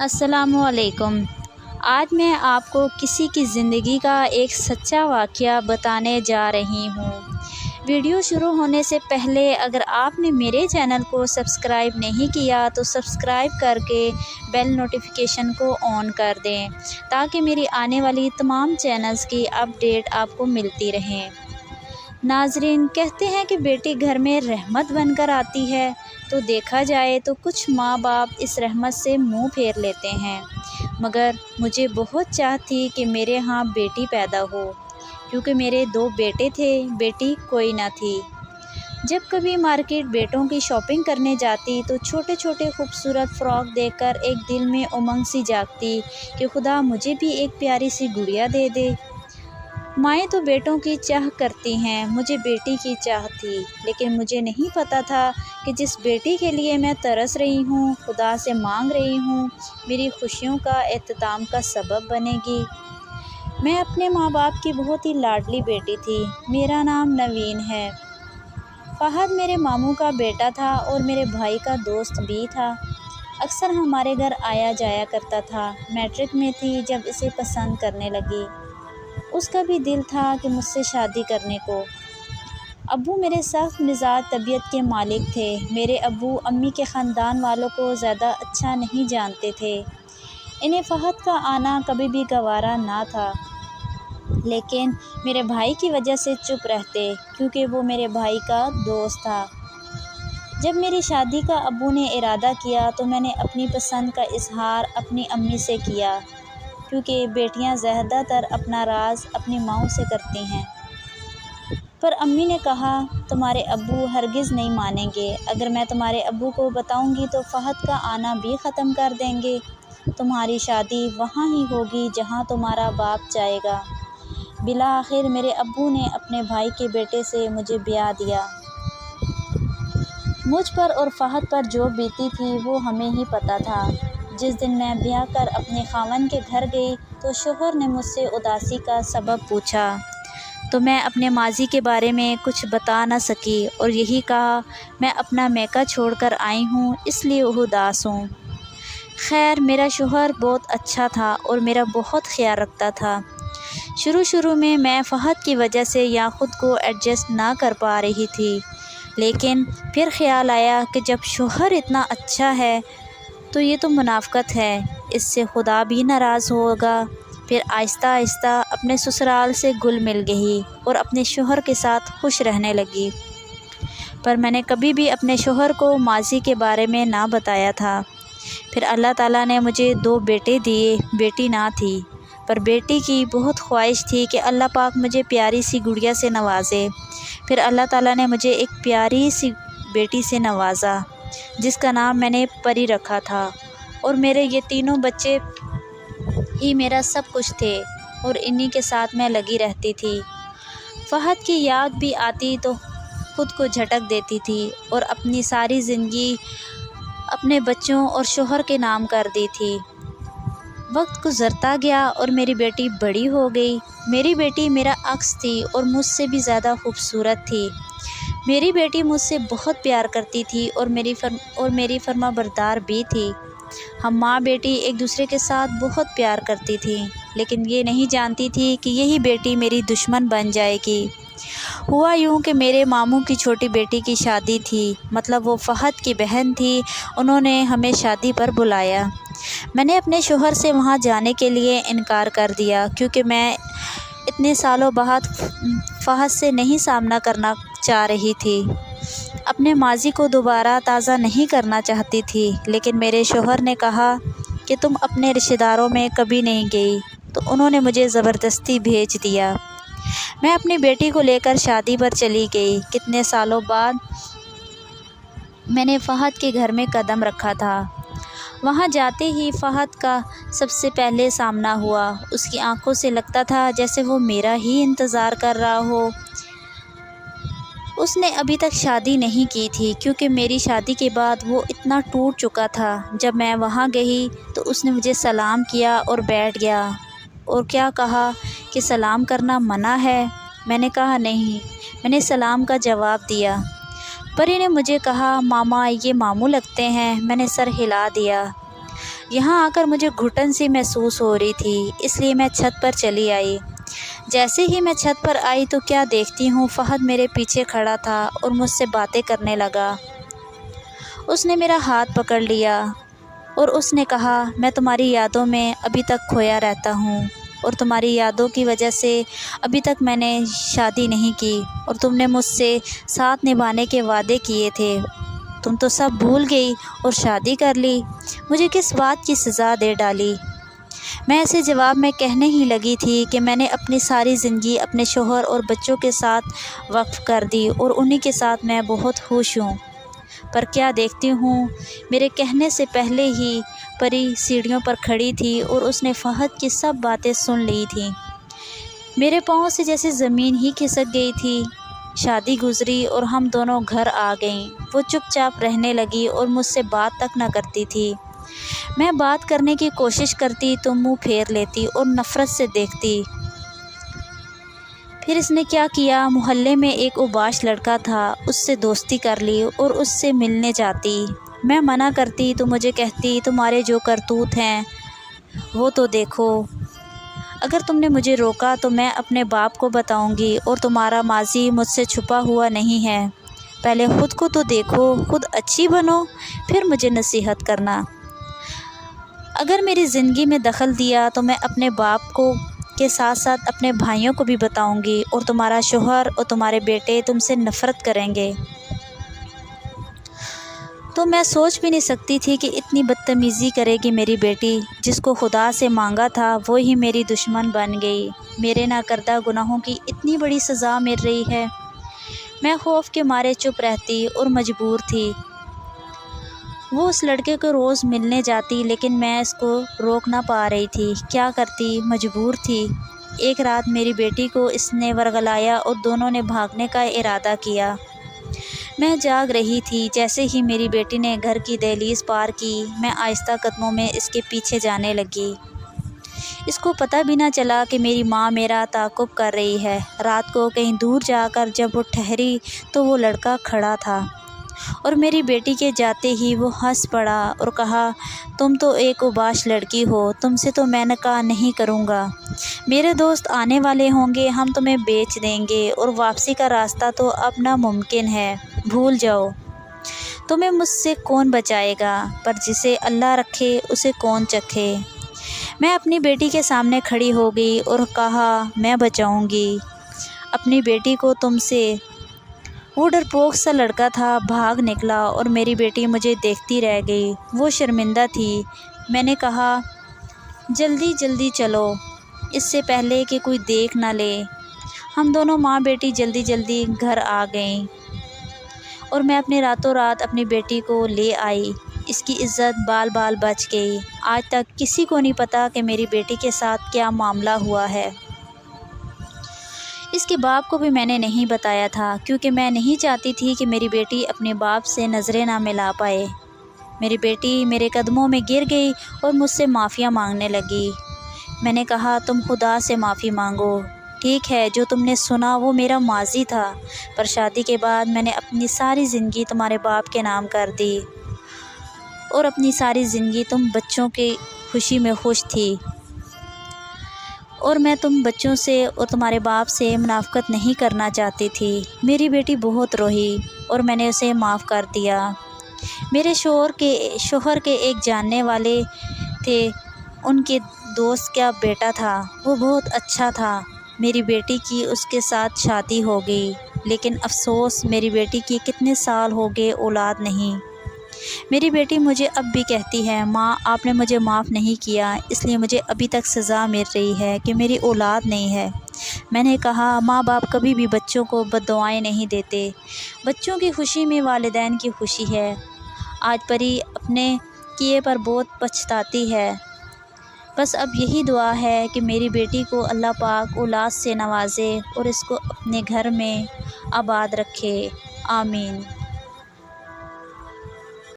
السلام علیکم۔ آج میں آپ کو کسی کی زندگی کا ایک سچا واقعہ بتانے جا رہی ہوں۔ ویڈیو شروع ہونے سے پہلے اگر آپ نے میرے چینل کو سبسکرائب نہیں کیا تو سبسکرائب کر کے بیل نوٹیفیکیشن کو آن کر دیں تاکہ میری آنے والی تمام چینلز کی اپڈیٹ آپ کو ملتی رہیں۔ ناظرین، کہتے ہیں کہ بیٹی گھر میں رحمت بن کر آتی ہے، تو دیکھا جائے تو کچھ ماں باپ اس رحمت سے منہ پھیر لیتے ہیں، مگر مجھے بہت چاہ تھی کہ میرے ہاں بیٹی پیدا ہو، کیونکہ میرے 2 بیٹے تھے، بیٹی کوئی نہ تھی۔ جب کبھی مارکیٹ بیٹوں کی شاپنگ کرنے جاتی تو چھوٹے چھوٹے خوبصورت فراک دیکھ کر ایک دل میں امنگ سی جاگتی کہ خدا مجھے بھی ایک پیاری سی گڑیا دے دے۔ مائیں تو بیٹوں کی چاہ کرتی ہیں، مجھے بیٹی کی چاہ تھی، لیکن مجھے نہیں پتہ تھا کہ جس بیٹی کے لیے میں ترس رہی ہوں، خدا سے مانگ رہی ہوں، میری خوشیوں کا اختتام کا سبب بنے گی۔ میں اپنے ماں باپ کی بہت ہی لاڈلی بیٹی تھی۔ میرا نام نوین ہے۔ فہد میرے ماموں کا بیٹا تھا اور میرے بھائی کا دوست بھی تھا۔ اکثر ہمارے گھر آیا جایا کرتا تھا۔ میٹرک میں تھی جب اسے پسند کرنے لگی۔ اس کا بھی دل تھا کہ مجھ سے شادی کرنے کو۔ ابو میرے سخت مزاج طبیعت کے مالک تھے۔ میرے ابو امی کے خاندان والوں کو زیادہ اچھا نہیں جانتے تھے۔ انہیں فہد کا آنا کبھی بھی گوارا نہ تھا، لیکن میرے بھائی کی وجہ سے چپ رہتے، کیونکہ وہ میرے بھائی کا دوست تھا۔ جب میری شادی کا ابو نے ارادہ کیا تو میں نے اپنی پسند کا اظہار اپنی امی سے کیا، کیونکہ بیٹیاں زیادہ تر اپنا راز اپنی ماؤں سے کرتی ہیں۔ پر امی نے کہا، تمہارے ابو ہرگز نہیں مانیں گے۔ اگر میں تمہارے ابو کو بتاؤں گی تو فہد کا آنا بھی ختم کر دیں گے۔ تمہاری شادی وہاں ہی ہوگی جہاں تمہارا باپ چاہے گا۔ بالآخر میرے ابو نے اپنے بھائی کے بیٹے سے مجھے بیاہ دیا۔ مجھ پر اور فہد پر جو بیتی تھی وہ ہمیں ہی پتہ تھا۔ جس دن میں بیاہ کر اپنے خاوند کے گھر گئی تو شوہر نے مجھ سے اداسی کا سبب پوچھا، تو میں اپنے ماضی کے بارے میں کچھ بتا نہ سکی اور یہی کہا، میں اپنا میکہ چھوڑ کر آئی ہوں، اس لیے اداس ہوں۔ خیر، میرا شوہر بہت اچھا تھا اور میرا بہت خیال رکھتا تھا۔ شروع میں فہد کی وجہ سے یہاں خود کو ایڈجسٹ نہ کر پا رہی تھی، لیکن پھر خیال آیا کہ جب شوہر اتنا اچھا ہے تو یہ تو منافقت ہے، اس سے خدا بھی ناراض ہوگا۔ پھر آہستہ آہستہ اپنے سسرال سے گل مل گئی اور اپنے شوہر کے ساتھ خوش رہنے لگی۔ پر میں نے کبھی بھی اپنے شوہر کو ماضی کے بارے میں نہ بتایا تھا۔ پھر اللہ تعالیٰ نے مجھے 2 بیٹے دیے، بیٹی نہ تھی، پر بیٹی کی بہت خواہش تھی کہ اللہ پاک مجھے پیاری سی گڑیا سے نوازے۔ پھر اللہ تعالیٰ نے مجھے ایک پیاری سی بیٹی سے نوازا، جس کا نام میں نے پری رکھا تھا، اور میرے یہ تینوں بچے ہی میرا سب کچھ تھے اور انہی کے ساتھ میں لگی رہتی تھی۔ فہد کی یاد بھی آتی تو خود کو جھٹک دیتی تھی اور اپنی ساری زندگی اپنے بچوں اور شوہر کے نام کر دی تھی۔ وقت گزرتا گیا اور میری بیٹی بڑی ہو گئی۔ میری بیٹی میرا عکس تھی اور مجھ سے بھی زیادہ خوبصورت تھی۔ میری بیٹی مجھ سے بہت پیار کرتی تھی اور میری فرما بردار بھی تھی۔ ہم ماں بیٹی ایک دوسرے کے ساتھ بہت پیار کرتی تھیں، لیکن یہ نہیں جانتی تھی کہ یہی بیٹی میری دشمن بن جائے گی۔ ہوا یوں کہ میرے ماموں کی چھوٹی بیٹی کی شادی تھی، مطلب وہ فہد کی بہن تھی۔ انہوں نے ہمیں شادی پر بلایا۔ میں نے اپنے شوہر سے وہاں جانے کے لیے انکار کر دیا، کیونکہ میں اتنے سالوں بعد فہد سے نہیں سامنا کرنا چاہ رہی تھی، اپنے ماضی کو دوبارہ تازہ نہیں کرنا چاہتی تھی۔ لیکن میرے شوہر نے کہا کہ تم اپنے رشتہ داروں میں کبھی نہیں گئی، تو انہوں نے مجھے زبردستی بھیج دیا۔ میں اپنی بیٹی کو لے کر شادی پر چلی گئی۔ کتنے سالوں بعد میں نے فہد کے گھر میں قدم رکھا تھا۔ وہاں جاتے ہی فہد کا سب سے پہلے سامنا ہوا۔ اس کی آنکھوں سے لگتا تھا جیسے وہ میرا ہی انتظار کر رہا ہو۔ اس نے ابھی تک شادی نہیں کی تھی، کیونکہ میری شادی کے بعد وہ اتنا ٹوٹ چکا تھا۔ جب میں وہاں گئی تو اس نے مجھے سلام کیا اور بیٹھ گیا، اور کیا کہا کہ سلام کرنا منع ہے۔ میں نے کہا نہیں، میں نے سلام کا جواب دیا۔ پری نے مجھے کہا، ماما یہ ماموں لگتے ہیں۔ میں نے سر ہلا دیا۔ یہاں آ کر مجھے گھٹن سی محسوس ہو رہی تھی، اس لیے میں چھت پر چلی آئی۔ جیسے ہی میں چھت پر آئی تو کیا دیکھتی ہوں، فہد میرے پیچھے کھڑا تھا اور مجھ سے باتیں کرنے لگا۔ اس نے میرا ہاتھ پکڑ لیا اور اس نے کہا، میں تمہاری یادوں میں ابھی تک کھویا رہتا ہوں، اور تمہاری یادوں کی وجہ سے ابھی تک میں نے شادی نہیں کی، اور تم نے مجھ سے ساتھ نبھانے کے وعدے کیے تھے، تم تو سب بھول گئی اور شادی کر لی، مجھے کس بات کی سزا دے ڈالی۔ میں ایسے جواب میں کہنے ہی لگی تھی کہ میں نے اپنی ساری زندگی اپنے شوہر اور بچوں کے ساتھ وقف کر دی اور انہی کے ساتھ میں بہت خوش ہوں، پر کیا دیکھتی ہوں، میرے کہنے سے پہلے ہی پری سیڑھیوں پر کھڑی تھی اور اس نے فہد کی سب باتیں سن لی تھیں۔ میرے پاؤں سے جیسے زمین ہی کھسک گئی تھی۔ شادی گزری اور ہم دونوں گھر آ گئیں۔ وہ چپ چاپ رہنے لگی اور مجھ سے بات تک نہ کرتی تھی۔ میں بات کرنے کی کوشش کرتی تو منہ پھیر لیتی اور نفرت سے دیکھتی۔ پھر اس نے کیا کیا، محلے میں ایک اوباش لڑکا تھا، اس سے دوستی کر لی اور اس سے ملنے جاتی۔ میں منع کرتی تو مجھے کہتی، تمہارے جو کرتوت ہیں وہ تو دیکھو، اگر تم نے مجھے روکا تو میں اپنے باپ کو بتاؤں گی، اور تمہارا ماضی مجھ سے چھپا ہوا نہیں ہے، پہلے خود کو تو دیکھو، خود اچھی بنو، پھر مجھے نصیحت کرنا۔ اگر میری زندگی میں دخل دیا تو میں اپنے باپ کو کے ساتھ ساتھ اپنے بھائیوں کو بھی بتاؤں گی، اور تمہارا شوہر اور تمہارے بیٹے تم سے نفرت کریں گے۔ تو میں سوچ بھی نہیں سکتی تھی کہ اتنی بدتمیزی کرے گی میری بیٹی، جس کو خدا سے مانگا تھا وہی میری دشمن بن گئی۔ میرے ناکردہ گناہوں کی اتنی بڑی سزا مل رہی ہے۔ میں خوف کے مارے چپ رہتی اور مجبور تھی۔ وہ اس لڑکے کو روز ملنے جاتی، لیکن میں اس کو روک نہ پا رہی تھی۔ کیا کرتی، مجبور تھی۔ ایک رات میری بیٹی کو اس نے ورغلایا اور دونوں نے بھاگنے کا ارادہ کیا۔ میں جاگ رہی تھی۔ جیسے ہی میری بیٹی نے گھر کی دہلیز پار کی، میں آہستہ قدموں میں اس کے پیچھے جانے لگی۔ اس کو پتہ بھی نہ چلا کہ میری ماں میرا تعاقب کر رہی ہے۔ رات کو کہیں دور جا کر جب وہ ٹھہری تو وہ لڑکا کھڑا تھا، اور میری بیٹی کے جاتے ہی وہ ہنس پڑا اور کہا، تم تو ایک اوباش لڑکی ہو، تم سے تو میں نکاح نہیں کروں گا، میرے دوست آنے والے ہوں گے، ہم تمہیں بیچ دیں گے، اور واپسی کا راستہ تو اب ناممکن ہے، بھول جاؤ، تمہیں مجھ سے کون بچائے گا، پر جسے اللہ رکھے اسے کون چکھے۔ میں اپنی بیٹی کے سامنے کھڑی ہو گئی اور کہا، میں بچاؤں گی اپنی بیٹی کو تم سے۔ وہ ڈرپوک سا لڑکا تھا، بھاگ نکلا اور میری بیٹی مجھے دیکھتی رہ گئی۔ وہ شرمندہ تھی۔ میں نے کہا، جلدی جلدی چلو، اس سے پہلے کہ کوئی دیکھ نہ لے۔ ہم دونوں ماں بیٹی جلدی جلدی گھر آ گئیں، اور میں اپنے راتوں رات اپنی بیٹی کو لے آئی۔ اس کی عزت بال بال بچ گئی۔ آج تک کسی کو نہیں پتا کہ میری بیٹی کے ساتھ کیا معاملہ ہوا ہے۔ اس کے باپ کو بھی میں نے نہیں بتایا تھا، کیونکہ میں نہیں چاہتی تھی کہ میری بیٹی اپنے باپ سے نظریں نہ ملا پائے۔ میری بیٹی میرے قدموں میں گر گئی اور مجھ سے معافیاں مانگنے لگی۔ میں نے کہا، تم خدا سے معافی مانگو، ٹھیک ہے، جو تم نے سنا وہ میرا ماضی تھا، پر شادی کے بعد میں نے اپنی ساری زندگی تمہارے باپ کے نام کر دی، اور اپنی ساری زندگی تم بچوں کی خوشی میں خوش تھی، اور میں تم بچوں سے اور تمہارے باپ سے منافقت نہیں کرنا چاہتی تھی۔ میری بیٹی بہت روئی اور میں نے اسے معاف کر دیا۔ میرے شوہر کے ایک جاننے والے تھے، ان کے دوست کا بیٹا تھا، وہ بہت اچھا تھا۔ میری بیٹی کی اس کے ساتھ شادی ہو گئی، لیکن افسوس، میری بیٹی کی کتنے سال ہو گئے اولاد نہیں۔ میری بیٹی مجھے اب بھی کہتی ہے، ماں آپ نے مجھے معاف نہیں کیا، اس لیے مجھے ابھی تک سزا مل رہی ہے کہ میری اولاد نہیں ہے۔ میں نے کہا، ماں باپ کبھی بھی بچوں کو بد دعائیں نہیں دیتے، بچوں کی خوشی میں والدین کی خوشی ہے۔ آج پری اپنے کیے پر بہت پچھتاتی ہے۔ بس اب یہی دعا ہے کہ میری بیٹی کو اللہ پاک اولاد سے نوازے اور اس کو اپنے گھر میں آباد رکھے، آمین۔